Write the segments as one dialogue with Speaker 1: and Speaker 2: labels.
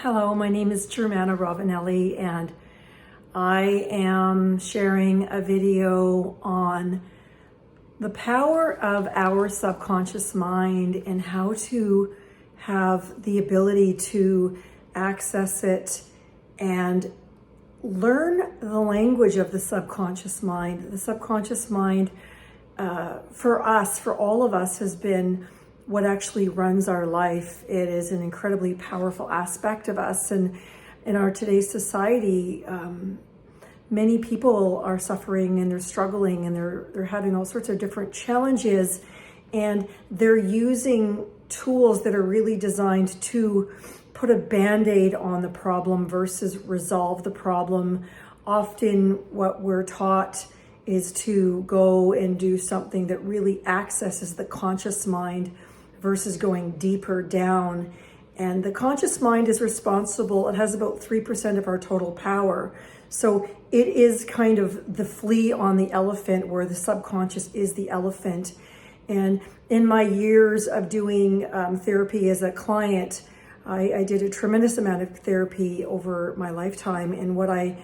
Speaker 1: Hello, my name is Germana Rovinelli, and I am sharing a video on the power of our subconscious mind and how to have the ability to access it and learn the language of the subconscious mind. The subconscious mind, for us, for all of us, has been what actually runs our life. It is an incredibly powerful aspect of us. And in our today's society, many people are suffering and they're struggling and they're having all sorts of different challenges, and they're using tools that are really designed to put a band-aid on the problem versus resolve the problem. Often what we're taught is to go and do something that really accesses the conscious mind versus going deeper down. And the conscious mind is responsible, it has about 3% of our total power. So it is kind of the flea on the elephant, where the subconscious is the elephant. And in my years of doing therapy as a client, I did a tremendous amount of therapy over my lifetime. And what I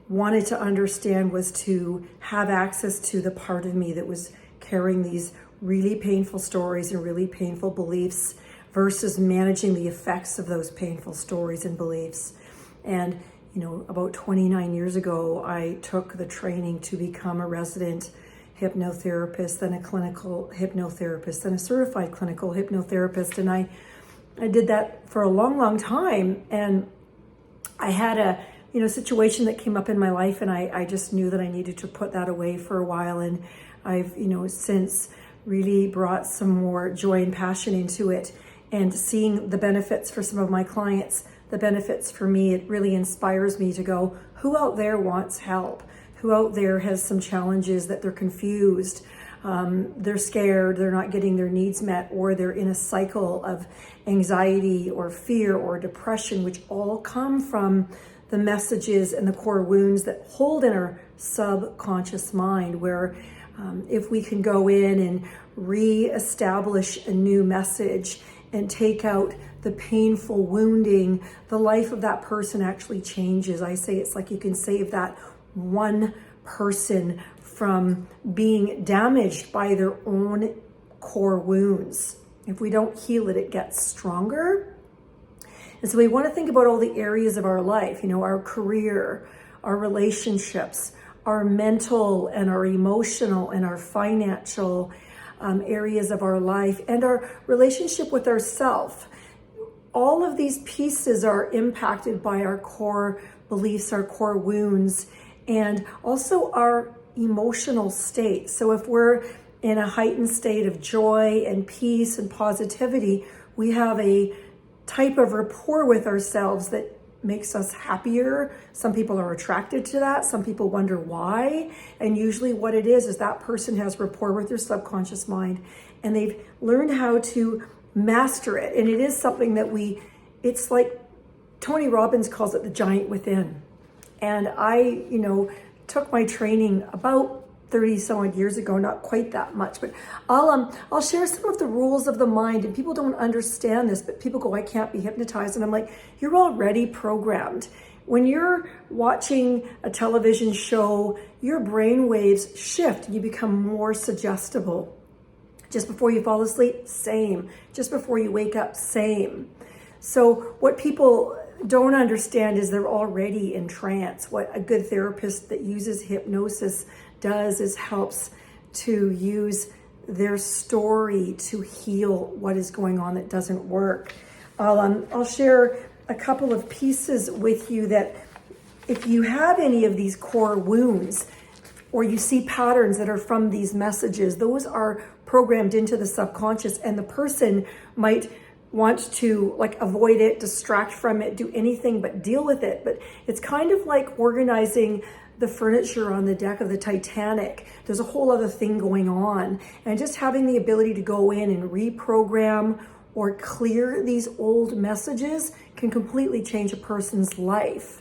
Speaker 1: wanted to understand was to have access to the part of me that was carrying these really painful stories and really painful beliefs versus managing the effects of those painful stories and beliefs. And, about 29 years ago, I took the training to become a resident hypnotherapist, then a clinical hypnotherapist, then a certified clinical hypnotherapist. And I did that for a long, long time. And I had a situation that came up in my life, and I just knew that I needed to put that away for a while. And I've, since really brought some more joy and passion into it, and seeing the benefits for some of my clients, the benefits for me, it really inspires me to go, who out there wants help? Who out there has some challenges that they're confused, they're scared, they're not getting their needs met, or they're in a cycle of anxiety or fear or depression, which all come from the messages and the core wounds that hold in our subconscious mind, where if we can go in and re-establish a new message and take out the painful wounding, the life of that person actually changes. I say it's like you can save that one person from being damaged by their own core wounds. If we don't heal it, it gets stronger. And so we want to think about all the areas of our life, our career, our relationships, our mental and our emotional and our financial areas of our life, and our relationship with ourself. All of these pieces are impacted by our core beliefs, our core wounds, and also our emotional state. So if we're in a heightened state of joy and peace and positivity, we have a type of rapport with ourselves that makes us happier. Some people are attracted to that. Some people wonder why. And usually what it is that person has rapport with their subconscious mind, and they've learned how to master it. And it is something that it's like Tony Robbins calls it the giant within. And I, took my training about 30 some odd years ago, not quite that much, but I'll share some of the rules of the mind. And people don't understand this, but people go, I can't be hypnotized. And I'm like, you're already programmed. When you're watching a television show, your brain waves shift and you become more suggestible. Just before you fall asleep, same. Just before you wake up, same. So what people don't understand is they're already in trance. What a good therapist that uses hypnosis does is helps to use their story to heal what is going on that doesn't work. I'll share a couple of pieces with you that if you have any of these core wounds, or you see patterns that are from these messages, those are programmed into the subconscious, and the person might want to avoid it, distract from it, do anything but deal with it. But it's kind of like organizing the furniture on the deck of the Titanic. There's a whole other thing going on. And just having the ability to go in and reprogram or clear these old messages can completely change a person's life.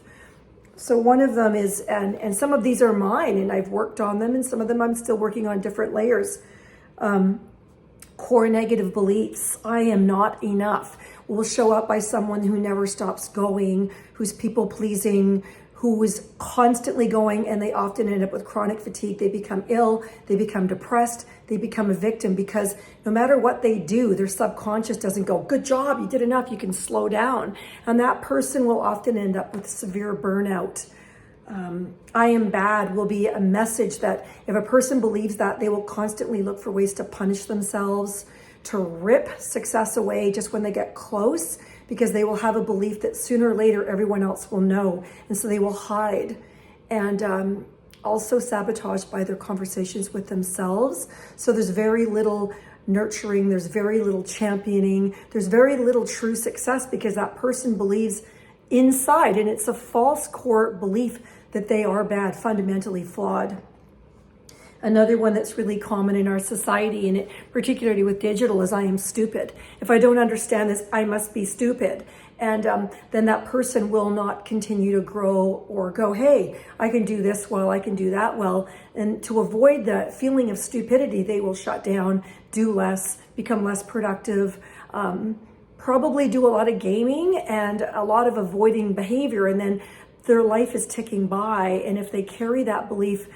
Speaker 1: So one of them is, and some of these are mine, and I've worked on them, and some of them I'm still working on different layers. Core negative beliefs. I am not enough. will show up by someone who never stops going, who's people pleasing, who is constantly going, and they often end up with chronic fatigue. They become ill, they become depressed, they become a victim, because no matter what they do, their subconscious doesn't go, good job, you did enough, you can slow down. And that person will often end up with severe burnout. I am bad will be a message that if a person believes that, they will constantly look for ways to punish themselves, to rip success away just when they get close, because they will have a belief that sooner or later everyone else will know. And so they will hide, and also sabotaged by their conversations with themselves. So there's very little nurturing, there's very little championing, there's very little true success, because that person believes inside, and it's a false core belief that they are bad, fundamentally flawed. Another one that's really common in our society, and particularly with digital, is I am stupid. If I don't understand this, I must be stupid. And then that person will not continue to grow or go, hey, I can do this well, I can do that well. And to avoid the feeling of stupidity, they will shut down, do less, become less productive, probably do a lot of gaming and a lot of avoiding behavior. And then their life is ticking by. And if they carry that belief,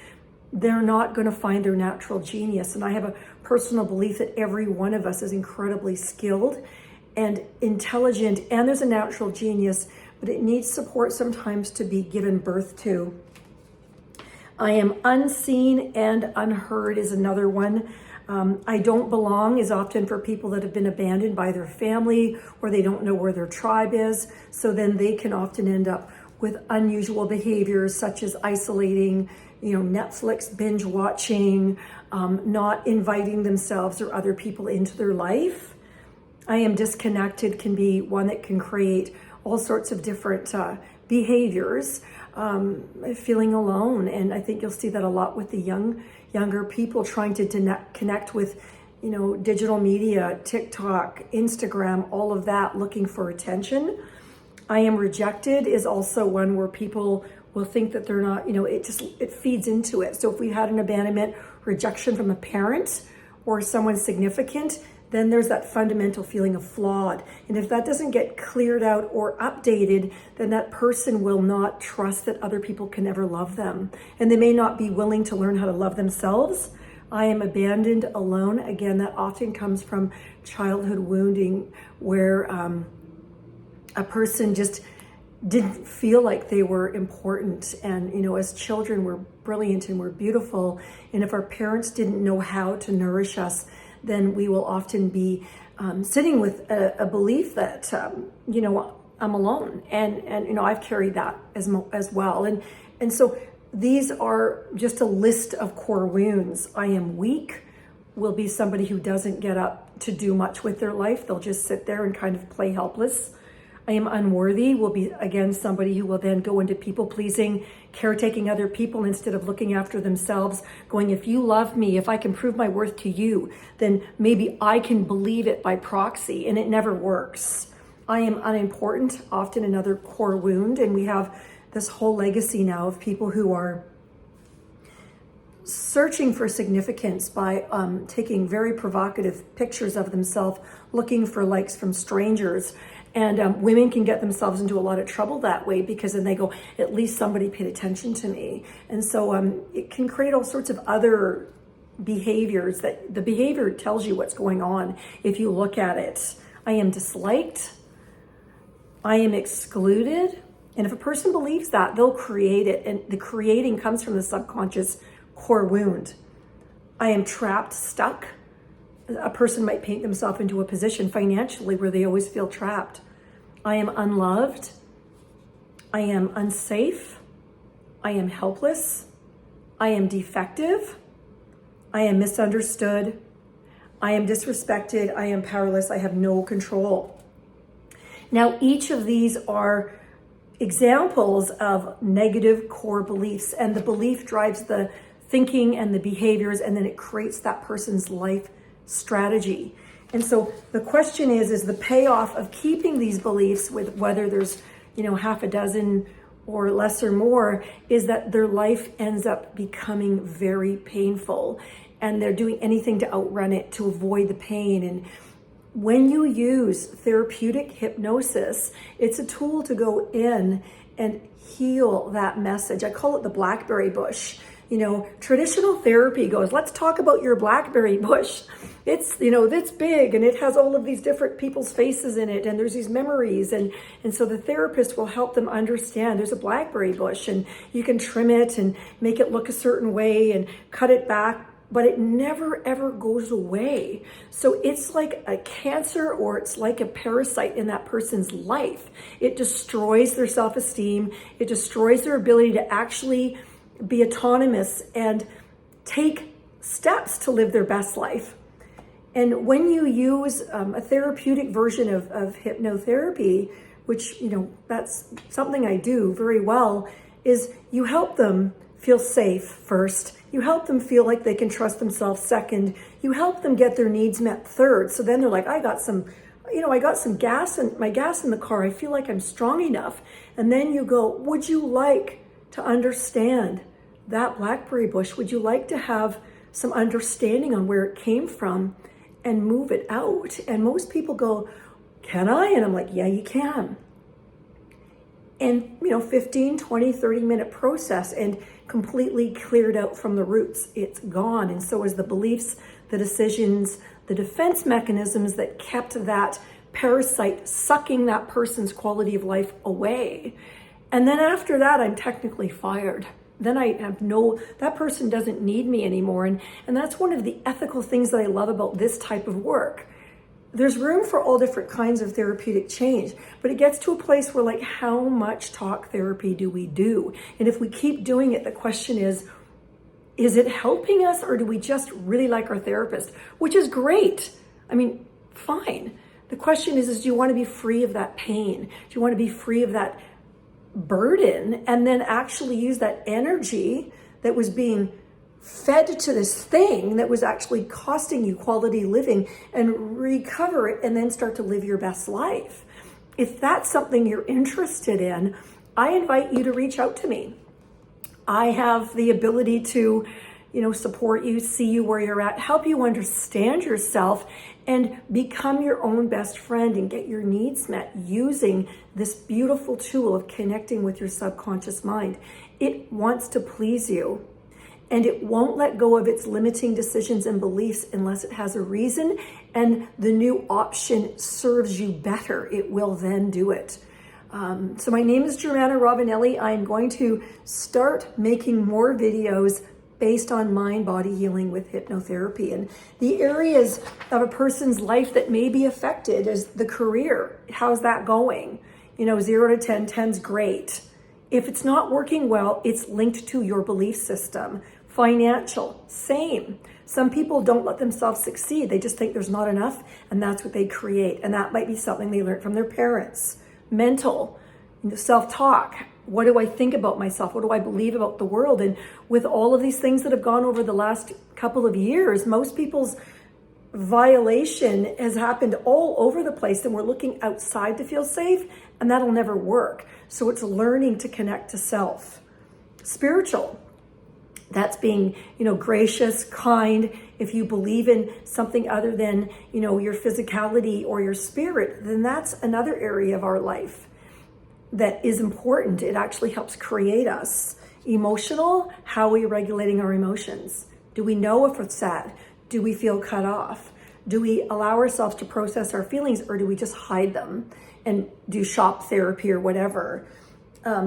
Speaker 1: they're not going to find their natural genius. And I have a personal belief that every one of us is incredibly skilled and intelligent, and there's a natural genius, but it needs support sometimes to be given birth to. I am unseen and unheard is another one. I don't belong is often for people that have been abandoned by their family, or they don't know where their tribe is. So then they can often end up with unusual behaviors such as isolating, Netflix binge watching, not inviting themselves or other people into their life. I am disconnected can be one that can create all sorts of different behaviors, feeling alone. And I think you'll see that a lot with the younger people trying to connect with, digital media, TikTok, Instagram, all of that, looking for attention. I am rejected is also one where people will think that they're not, it feeds into it. So if we had an abandonment, rejection from a parent or someone significant, then there's that fundamental feeling of flawed. And if that doesn't get cleared out or updated, then that person will not trust that other people can ever love them. And they may not be willing to learn how to love themselves. I am abandoned, alone. Again, that often comes from childhood wounding, where a person just didn't feel like they were important. And, as children, we're brilliant and we're beautiful. And if our parents didn't know how to nourish us, then we will often be sitting with a belief that, I'm alone. And I've carried that as well. And so these are just a list of core wounds. I am weak will be somebody who doesn't get up to do much with their life. They'll just sit there and kind of play helpless. I am unworthy will be, again, somebody who will then go into people pleasing, caretaking other people instead of looking after themselves, going, if you love me, if I can prove my worth to you, then maybe I can believe it by proxy, and it never works. I am unimportant, often another core wound, and we have this whole legacy now of people who are searching for significance by taking very provocative pictures of themselves, looking for likes from strangers. And women can get themselves into a lot of trouble that way, because then they go, at least somebody paid attention to me. And so it can create all sorts of other behaviors that the behavior tells you what's going on if you look at it. I am disliked. I am excluded. And if a person believes that, they'll create it. And the creating comes from the subconscious core wound. I am trapped, stuck. A person might paint themselves into a position financially where they always feel trapped. I am unloved. I am unsafe. I am helpless. I am defective. I am misunderstood. I am disrespected. I am powerless. I have no control. Now, each of these are examples of negative core beliefs, and the belief drives the thinking and the behaviors, and then it creates that person's life strategy. And so the question is the payoff of keeping these beliefs, with whether there's, half a dozen or less or more, is that their life ends up becoming very painful, and they're doing anything to outrun it, to avoid the pain. And When you use therapeutic hypnosis, it's a tool to go in and heal that message. I call it the blackberry bush. Traditional therapy goes, let's talk about your blackberry bush. It's big and it has all of these different people's faces in it, and there's these memories. And so the therapist will help them understand there's a blackberry bush and you can trim it and make it look a certain way and cut it back, but it never ever goes away. So it's like a cancer, or it's like a parasite in that person's life. It destroys their self-esteem. It destroys their ability to actually be autonomous and take steps to live their best life. And when you use a therapeutic version of hypnotherapy, which, that's something I do very well, is you help them feel safe first. You help them feel like they can trust themselves second. You help them get their needs met third. So then they're like, I got some gas in the car. I feel like I'm strong enough. And then you go, would you like to understand that blackberry bush? Would you like to have some understanding on where it came from and move it out? And most people go, can I? And I'm like, yeah, you can. And 15, 20, 30-minute process, and completely cleared out from the roots. It's gone. And so is the beliefs, the decisions, the defense mechanisms that kept that parasite sucking that person's quality of life away. And then after that, I'm technically fired. Then that person doesn't need me anymore. And that's one of the ethical things that I love about this type of work. There's room for all different kinds of therapeutic change, but it gets to a place where, like, how much talk therapy do we do? And if we keep doing it, the question is it helping us, or do we just really like our therapist? Which is great. I mean, fine. The question is do you want to be free of that pain? Do you want to be free of that burden, and then actually use that energy that was being fed to this thing that was actually costing you quality living, and recover it and then start to live your best life? If that's something you're interested in, I invite you to reach out to me. I have the ability to, support you, see you where you're at, help you understand yourself, and become your own best friend and get your needs met using this beautiful tool of connecting with your subconscious mind. It wants to please you, and it won't let go of its limiting decisions and beliefs unless it has a reason and the new option serves you better. It will then do it. So my name is Germana Ravanelli. I'm going to start making more videos based on mind-body healing with hypnotherapy. And the areas of a person's life that may be affected is the career. How's that going? 0 to 10, 10's great. If it's not working well, it's linked to your belief system. Financial, same. Some people don't let themselves succeed. They just think there's not enough, and that's what they create. And that might be something they learned from their parents. Mental, self-talk. What do I think about myself? What do I believe about the world? And with all of these things that have gone over the last couple of years, most people's violation has happened all over the place, and we're looking outside to feel safe, and that'll never work. So it's learning to connect to self. Spiritual, that's being, gracious, kind. If you believe in something other than, your physicality or your spirit, then that's another area of our life that is important. It actually helps create us. Emotional, how are we regulating our emotions? Do we know if it's sad? Do we feel cut off? Do we allow ourselves to process our feelings, or do we just hide them and do shop therapy or whatever?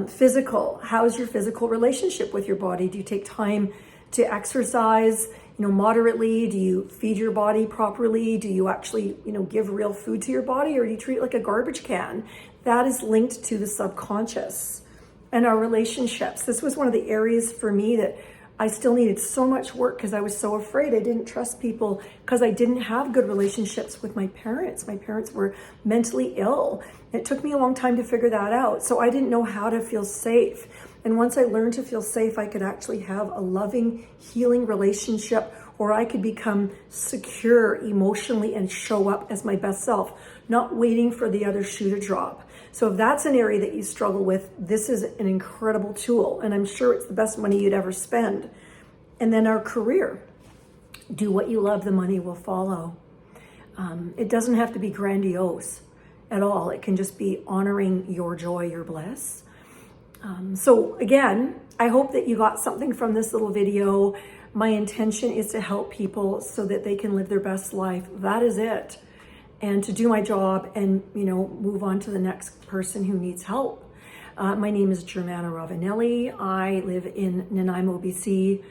Speaker 1: Physical, how's your physical relationship with your body? Do you take time to exercise, moderately? Do you feed your body properly? Do you actually, give real food to your body, or do you treat it like a garbage can? That is linked to the subconscious. And our relationships. This was one of the areas for me that I still needed so much work, because I was so afraid. I didn't trust people because I didn't have good relationships with my parents. My parents were mentally ill. It took me a long time to figure that out. So I didn't know how to feel safe. And once I learned to feel safe, I could actually have a loving, healing relationship, or I could become secure emotionally and show up as my best self, not waiting for the other shoe to drop. So if that's an area that you struggle with, this is an incredible tool, and I'm sure it's the best money you'd ever spend. And then our career. Do what you love, the money will follow. It doesn't have to be grandiose at all. It can just be honoring your joy, your bliss. So again, I hope that you got something from this little video. My intention is to help people so that they can live their best life. That is it. And to do my job and, move on to the next person who needs help. My name is Germana Ravanelli. I live in Nanaimo, BC,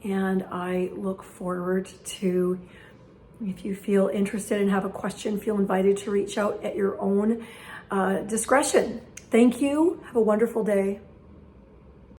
Speaker 1: and I look forward to, if you feel interested and have a question, feel invited to reach out at your own discretion. Thank you. Have a wonderful day.